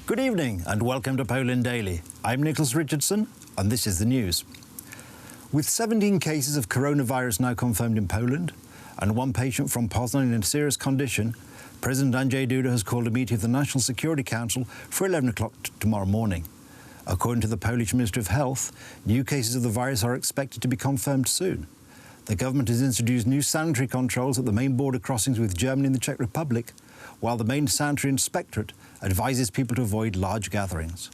Good evening and welcome to Poland Daily. I'm Nicholas Richardson and this is the news. With 17 cases of coronavirus now confirmed in Poland and one patient from Poznan in a serious condition, President Andrzej Duda has called a meeting of the National Security Council for 11 o'clock tomorrow morning. According to the Polish Ministry of Health, new cases of the virus are expected to be confirmed soon. The government has introduced new sanitary controls at the main border crossings with Germany and the Czech Republic, while the main sanitary inspectorate advises people to avoid large gatherings.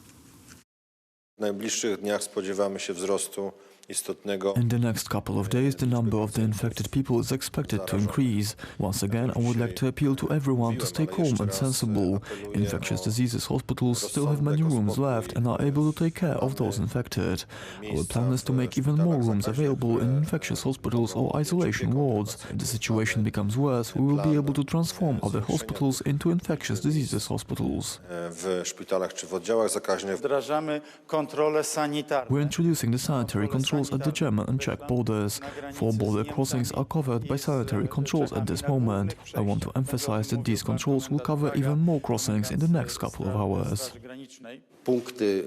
W najbliższych dniach spodziewamy się wzrostu istotnego. In the next couple of days, the number of the infected people is expected to increase. Once again, I would like to appeal to everyone to stay calm and sensible. Infectious diseases hospitals still have many rooms left and are able to take care of those infected. Our plan is to make even more rooms available in infectious hospitals or isolation wards. If the situation becomes worse, we will be able to transform other hospitals into infectious diseases hospitals. W szpitalach czy w oddziałach zakaźnych Wdrażamy kontrole sanitarne. We're introducing the sanitary controls at the German and Czech borders. 4 border crossings are covered by sanitary controls at this moment. I want to emphasize that these controls will cover even more crossings in the next couple of hours. punkty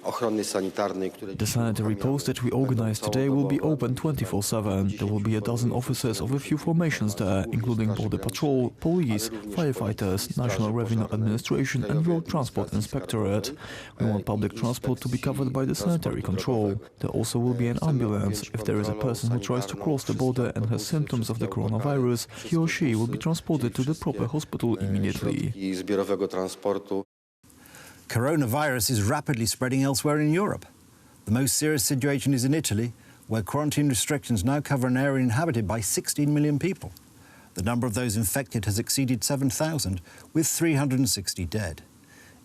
ochrony sanitarnej, które The sanitary post that we organized today will be open 24/7. There will be a dozen officers of a few formations there, including Border Patrol, Police, firefighters, National Revenue Administration and Road Transport Inspectorate. We want public transport to be covered by the sanitary control. There also will be an ambulance. If there is a person who tries to cross the border and has symptoms of the coronavirus, he or she will be transported to the proper hospital immediately. i zbiorowego transportu. Coronavirus is rapidly spreading elsewhere in Europe. The most serious situation is in Italy, where quarantine restrictions now cover an area inhabited by 16 million people. The number of those infected has exceeded 7,000, with 360 dead.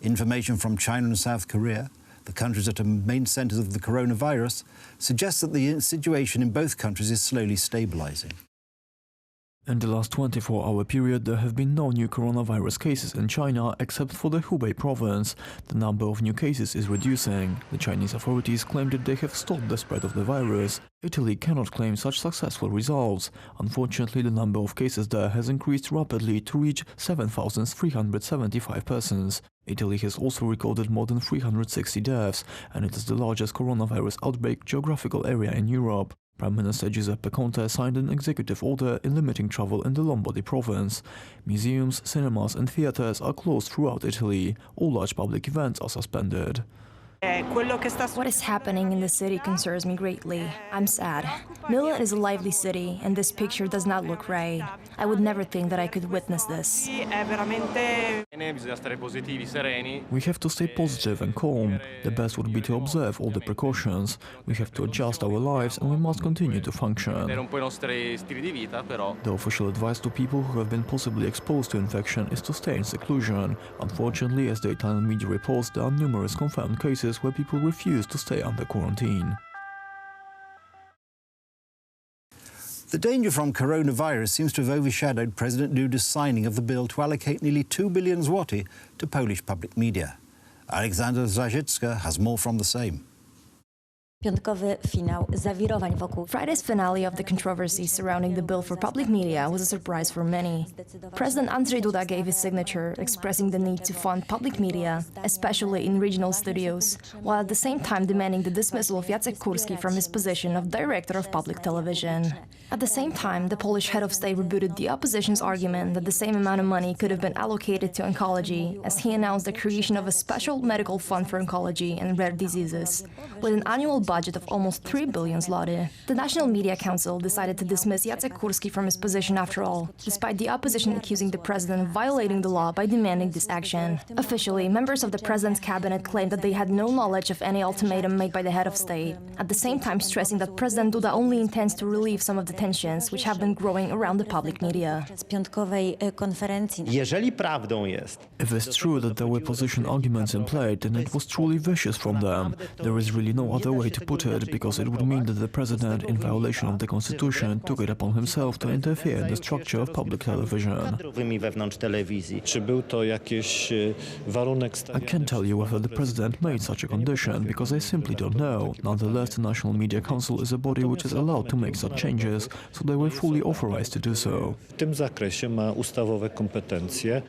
Information from China and South Korea, the countries that are main centres of the coronavirus, suggests that the situation in both countries is slowly stabilising. In the last 24-hour period, there have been no new coronavirus cases in China except for the Hubei province. The number of new cases is reducing. The Chinese authorities claim that they have stopped the spread of the virus. Italy cannot claim such successful results. Unfortunately, the number of cases there has increased rapidly to reach 7,375 persons. Italy has also recorded more than 360 deaths, and it is the largest coronavirus outbreak geographical area in Europe. Prime Minister Giuseppe Conte signed an executive order in limiting travel in the Lombardy province. Museums, cinemas and theatres are closed throughout Italy. All large public events are suspended. What is happening in the city concerns me greatly. I'm sad. Milan is a lively city, and this picture does not look right. I would never think that I could witness this. We have to stay positive and calm. The best would be to observe all the precautions. We have to adjust our lives and we must continue to function. The official advice to people who have been possibly exposed to infection is to stay in seclusion. Unfortunately, as the Italian media reports, there are numerous confirmed cases where people refuse to stay under quarantine. The danger from coronavirus seems to have overshadowed President Duda's signing of the bill to allocate nearly 2 billion zloty to Polish public media. Alexandra Zajicka has more from the same. Piątkowy finał zawirowań wokół. Friday's finale of the controversy surrounding the bill for public media was a surprise for many. President Andrzej Duda gave his signature, expressing the need to fund public media, especially in regional studios, while at the same time demanding the dismissal of Jacek Kurski from his position of Director of Public Television. At the same time, the Polish head of state rebutted the opposition's argument that the same amount of money could have been allocated to oncology, as he announced the creation of a special medical fund for oncology and rare diseases, with an annual budget of almost 3 billion zloty. The National Media Council decided to dismiss Jacek Kurski from his position after all, despite the opposition accusing the president of violating the law by demanding this action. Officially, members of the president's cabinet claimed that they had no knowledge of any ultimatum made by the head of state, at the same time stressing that President Duda only intends to relieve some of the tensions which have been growing around the public media. Z piątkowej konferencji. Jeżeli prawdą jest, If it's true that there were position arguments in play, then it was truly vicious from them. There is really no other way to put it, because it would mean that the president, in violation of the constitution, took it upon himself to interfere in the structure of public television. kadrowymi wewnątrz telewizji. Czy był to jakiś warunek I can't tell you whether the president made such a condition, because I simply don't know. Nonetheless, the National Media Council is a body which is allowed to make such changes, so they were fully authorized to do so. w tym zakresie ma ustawowe kompetencje.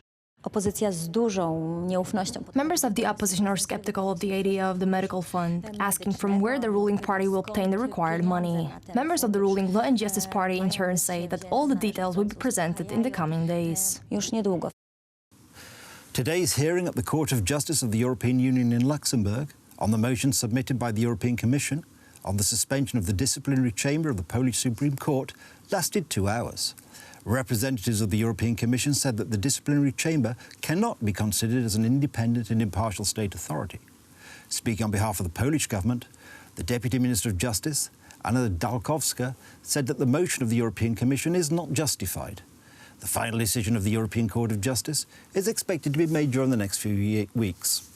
Opozycja z dużą nieufnością. Members of the opposition are skeptical of the idea of the medical fund, asking from where the ruling party will obtain the required money. Members of the ruling Law and Justice Party in turn say that all the details will be presented in the coming days. Już niedługo. Today's hearing at the Court of Justice of the European Union in Luxembourg on the motion submitted by the European Commission on the suspension of the disciplinary chamber of the Polish Supreme Court lasted 2 hours. Representatives of the European Commission said that the disciplinary chamber cannot be considered as an independent and impartial state authority. Speaking on behalf of the Polish government, the Deputy Minister of Justice, Anna Dalkowska, said that the motion of the European Commission is not justified. The final decision of the European Court of Justice is expected to be made during the next few weeks.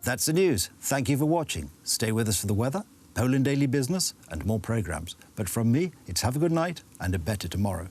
That's the news. Thank you for watching. Stay with us for the weather, Poland Daily Business and more programmes. But from me, it's have a good night and a better tomorrow.